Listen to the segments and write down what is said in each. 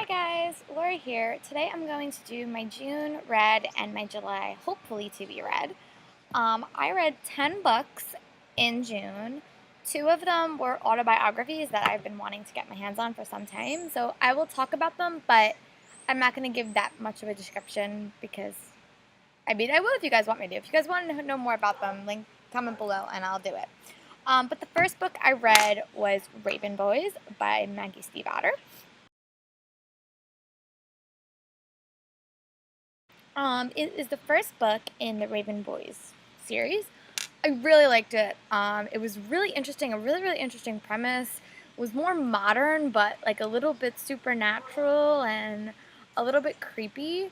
guys, Laura here. Today I'm going to do my June read and my July, hopefully to be read. I read 10 books in June. 2 of them were autobiographies that I've been wanting to get my hands on for some time, so I will talk about them, but I'm not going to give that much of a description because, I will if you guys want me to. If you guys want to know more about them, comment below and I'll do it. But the first book I read was Raven Boys by Maggie Stiefvater. It is the first book in the Raven Boys series. I really liked it. It was really interesting, a really interesting premise. It was more modern, but like a little bit supernatural and a little bit creepy.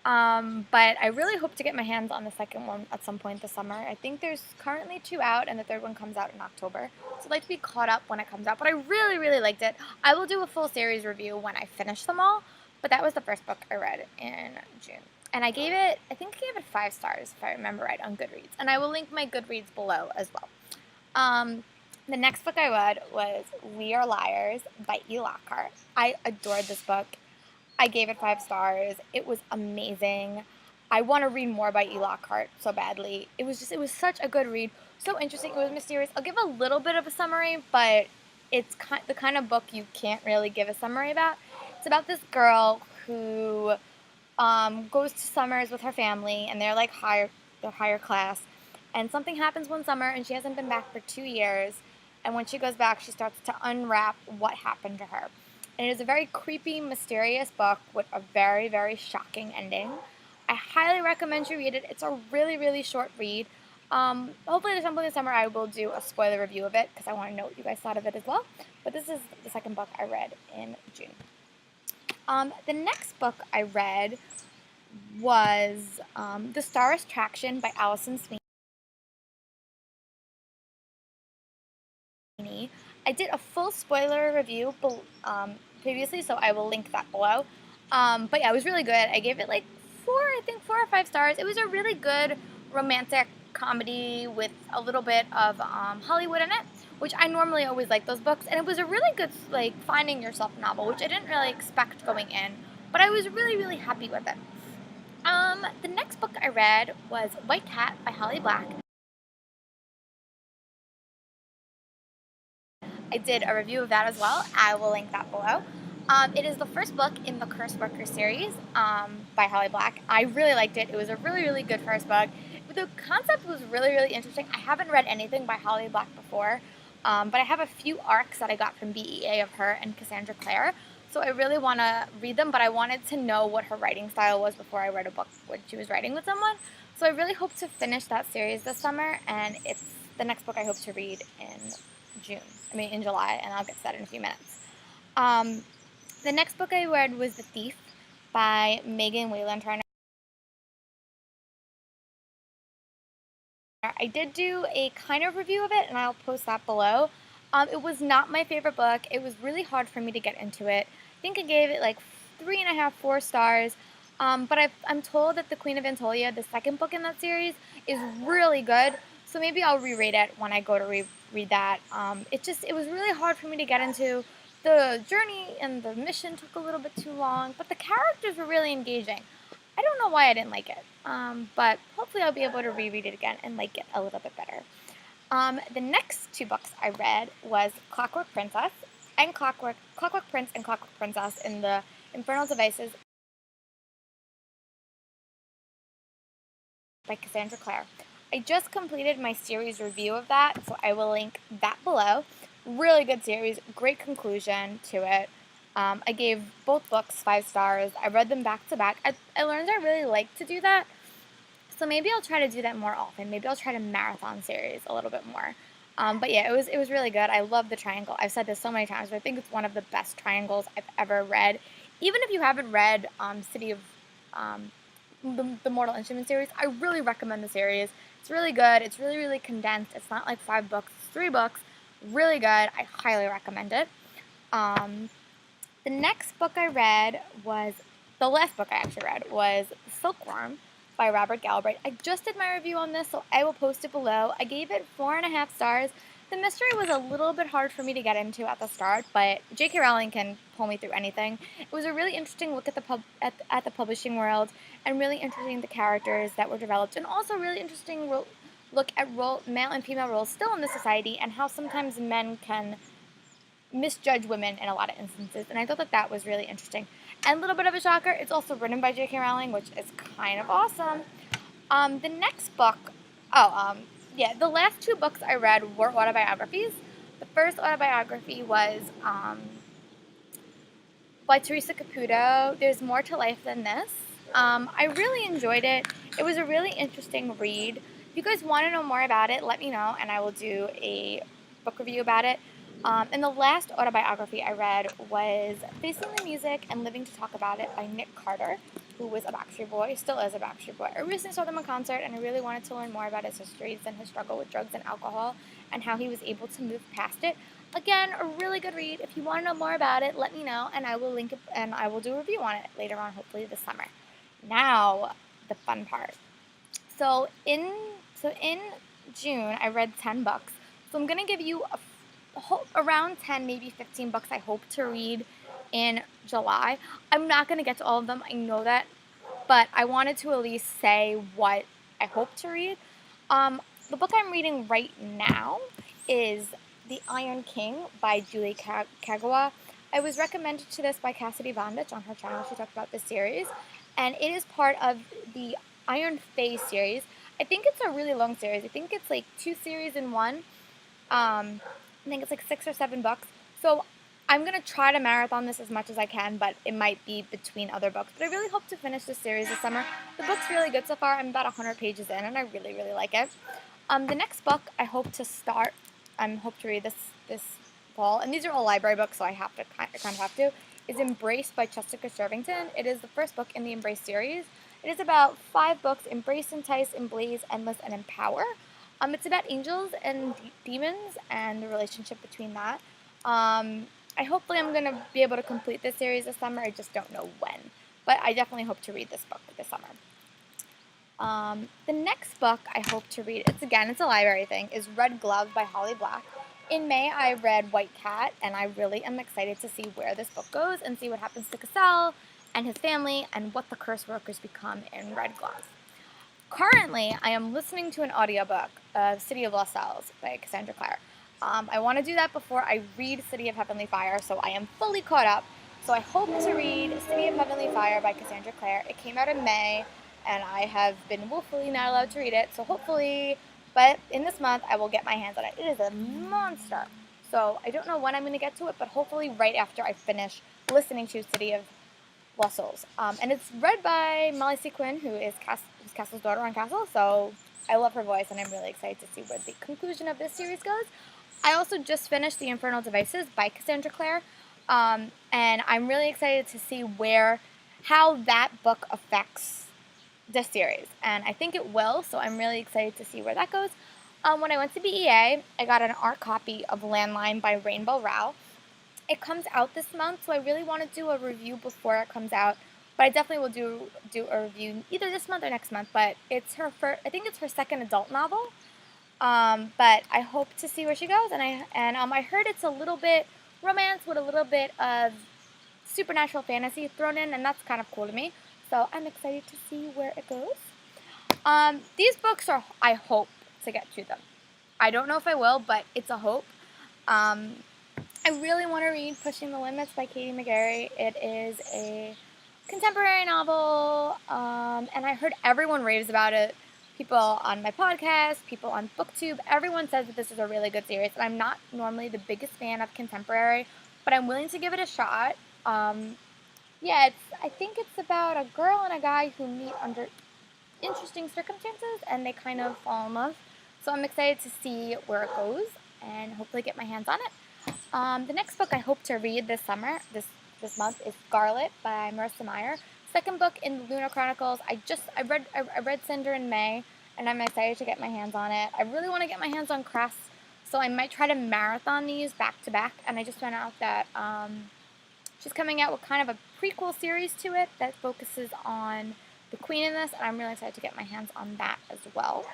But I really hope to get my hands on the second one at some point this summer. I think there's currently 2 out, and the third one comes out in October. So I'd like to be caught up when it comes out. But I really liked it. I will do a full series review when I finish them all. But that was the first book I read in June. And I think I gave it 5 stars, if I remember right, on Goodreads. And I will link my Goodreads below as well. The next book I read was We Are Liars by E. Lockhart. I adored this book. I gave it 5 stars. It was amazing. I want to read more by E. Lockhart so badly. It was such a good read. So interesting. It was mysterious. I'll give a little bit of a summary, but it's the kind of book you can't really give a summary about. It's about this girl who goes to summers with her family, and they're like higher class. And something happens one summer, and she hasn't been back for 2 years. And when she goes back, she starts to unwrap what happened to her. And it is a very creepy, mysterious book with a very shocking ending. I highly recommend you read it. It's a really short read. Hopefully at some point this summer I will do a spoiler review of it because I want to know what you guys thought of it as well. But this is the second book I read in June. The next book I read was The Star's Traction by Alison Sweeney. I did a full spoiler review previously, so I will link that below. But yeah, it was really good. I gave it like 4 or 5 stars. It was a really good romantic comedy with a little bit of Hollywood in it, which I normally always like those books. And it was a really good like finding yourself novel, which I didn't really expect going in, but I was really happy with it. The next book I read was White Cat by Holly Black. I did a review of that as well. I will link that below. It is the first book in the Curse Worker series by Holly Black. I really liked it. It was a really good first book. The concept was really interesting. I haven't read anything by Holly Black before, but I have a few arcs that I got from BEA of her and Cassandra Clare. So I really want to read them, but I wanted to know what her writing style was before I read a book when she was writing with someone. So I really hope to finish that series this summer, and it's the next book I hope to read in July, and I'll get to that in a few minutes. The next book I read was The Thief by Megan Wayland Turner. I did do a kind of review of it, and I'll post that below. It was not my favorite book. It was really hard for me to get into it. I think I gave it like 3.5, 4 stars. But I'm told that The Queen of Anatolia, the second book in that series, is really good. So maybe I'll reread it when I go to read that. It was really hard for me to get into. The journey and the mission took a little bit too long, but the characters were really engaging. I don't know why I didn't like it, but hopefully I'll be able to reread it again and like it a little bit better. The next 2 books I read was Clockwork Prince and Clockwork Princess in the Infernal Devices by Cassandra Clare. I just completed my series review of that, so I will link that below. Really good series, great conclusion to it. I gave both books 5 stars. I read them back to back. I learned I really like to do that, so maybe I'll try to do that more often. Maybe I'll try to marathon series a little bit more. But yeah, it was really good. I love the triangle. I've said this so many times, but I think it's one of the best triangles I've ever read. Even if you haven't read City of the Mortal Instruments series, I really recommend the series. It's really good. It's really condensed. It's not like 5 books. It's 3 books. Really good. I highly recommend it. The next book I read was, the last book I actually read was Silkworm by Robert Galbraith. I just did my review on this, so I will post it below. I gave it 4.5 stars. The mystery was a little bit hard for me to get into at the start, but J.K. Rowling can pull me through anything. It was a really interesting look at the publishing world, and really interesting the characters that were developed, and also really interesting look at male and female roles still in the society, and how sometimes men can misjudge women in a lot of instances. And I thought that was really interesting. And a little bit of a shocker, it's also written by J.K. Rowling, which is kind of awesome. The next book, yeah, the last 2 books I read were autobiographies. The first autobiography was by Teresa Caputo, There's More to Life Than This. I really enjoyed it. It was a really interesting read. If you guys want to know more about it, let me know, and I will do a book review about it. And the last autobiography I read was Facing the Music and Living to Talk About It by Nick Carter, who was a Backstreet Boy, still is a Backstreet Boy. I recently saw them in concert, and I really wanted to learn more about his histories and his struggle with drugs and alcohol, and how he was able to move past it. Again, a really good read. If you want to know more about it, let me know, and I will link it, and I will do a review on it later on, hopefully this summer. Now, the fun part. So in June, I read 10 books. So I'm gonna give you around 10, maybe 15 books I hope to read in July. I'm not gonna get to all of them. I know that, but I wanted to at least say what I hope to read. The book I'm reading right now is The Iron King by Julie Kagawa. I was recommended to this by Cassidy Bondage on her channel. She talked about this series, and it is part of the Iron Fae series. I think it's a really long series. I think it's like 2 series in one. I think it's like 6 or 7 books. So I'm going to try to marathon this as much as I can, but it might be between other books. But I really hope to finish this series this summer. The book's really good so far. I'm about 100 pages in, and I really, really like it. The next book I hope to read this fall, and these are all library books, so I kind of have to, is Embrace by Jessica Shervington. It is the first book in the Embrace series. It is about 5 books: Embrace, Entice, Emblaze, Endless, and Empower. It's about angels and demons and the relationship between that. Hopefully I'm going to be able to complete this series this summer. I just don't know when. But I definitely hope to read this book this summer. The next book I hope to read, it's a library thing, is Red Glove by Holly Black. In May, I read White Cat, and I really am excited to see where this book goes and see what happens to Cassell and his family and what the curse workers become in Red Glove. Currently, I am listening to an audiobook of City of Lost Cells by Cassandra Clare. I want to do that before I read City of Heavenly Fire, so I am fully caught up. So I hope to read City of Heavenly Fire by Cassandra Clare. It came out in May, and I have been woefully not allowed to read it, so hopefully, but in this month, I will get my hands on it. It is a monster. So I don't know when I'm going to get to it, but hopefully right after I finish listening to City of Lost Souls. And it's read by Molly C. Quinn, who is Castle's daughter on Castle, so I love her voice, and I'm really excited to see where the conclusion of this series goes. I also just finished The Infernal Devices by Cassandra Clare, and I'm really excited to see how that book affects the series, and I think it will, so I'm really excited to see where that goes. When I went to BEA, I got an art copy of Landline by Rainbow Rowell. It comes out this month, so I really want to do a review before it comes out, but I definitely will do a review either this month or next month. But it's I think it's her second adult novel. But I hope to see where she goes, and I heard it's a little bit romance with a little bit of supernatural fantasy thrown in, and that's kind of cool to me. So I'm excited to see where it goes. These books I hope to get to them. I don't know if I will, but it's a hope. I really want to read Pushing the Limits by Katie McGarry. It is a contemporary novel, and I heard everyone raves about it. People on my podcast, people on BookTube, everyone says that this is a really good series. And I'm not normally the biggest fan of contemporary, but I'm willing to give it a shot. I think it's about a girl and a guy who meet under interesting circumstances, and they kind of fall in love. So I'm excited to see where it goes, and hopefully get my hands on it. The next book I hope to read this month, is Scarlet by Marissa Meyer. Second book in the Luna Chronicles. I read Cinder in May, and I'm excited to get my hands on it. I really want to get my hands on Cress, so I might try to marathon these back to back. And I just found out that she's coming out with kind of a prequel series to it that focuses on the Queen in this, and I'm really excited to get my hands on that as well.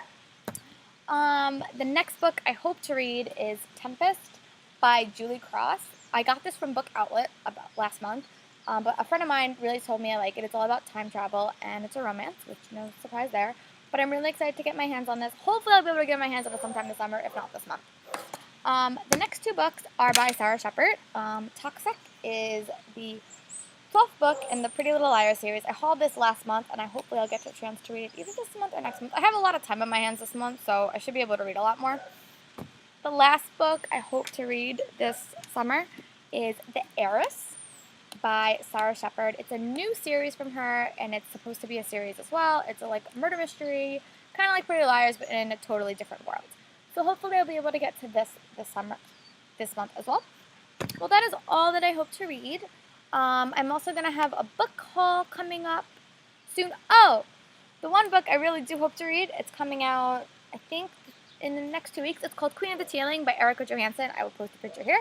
The next book I hope to read is Tempest by Julie Cross. I got this from Book Outlet about last month, but a friend of mine really told me I like it. It's all about time travel, and it's a romance, which no surprise there. But I'm really excited to get my hands on this. Hopefully I'll be able to get my hands on it sometime this summer, if not this month. The next two books are by Sarah Shepard. Toxic is the 12th book in the Pretty Little Liars series. I hauled this last month, and hopefully I'll get a chance to read it either this month or next month. I have a lot of time on my hands this month, so I should be able to read a lot more. The last book I hope to read this summer is The Heiress by Sarah Shepard. It's a new series from her, and it's supposed to be a series as well. It's a murder mystery, kind of like Pretty Liars, but in a totally different world. So hopefully I'll be able to get to this month as well. Well, that is all that I hope to read. I'm also going to have a book haul coming up soon. Oh, the one book I really do hope to read, it's coming out, I think, in the next 2 weeks. It's called Queen of the Tealing by Erica Johansson. I will post a picture here.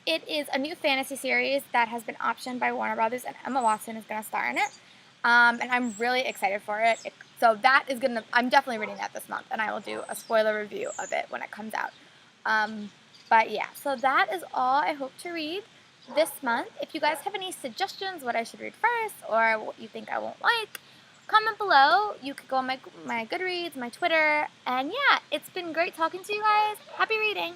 It is a new fantasy series that has been optioned by Warner Brothers, and Emma Watson is going to star in it. And I'm really excited for it. So that is I'm definitely reading that this month, and I will do a spoiler review of it when it comes out. But yeah, so that is all I hope to read this month. If you guys have any suggestions what I should read first, or what you think I won't like, comment below. You could go on my Goodreads, my Twitter, and yeah, it's been great talking to you guys. Happy reading!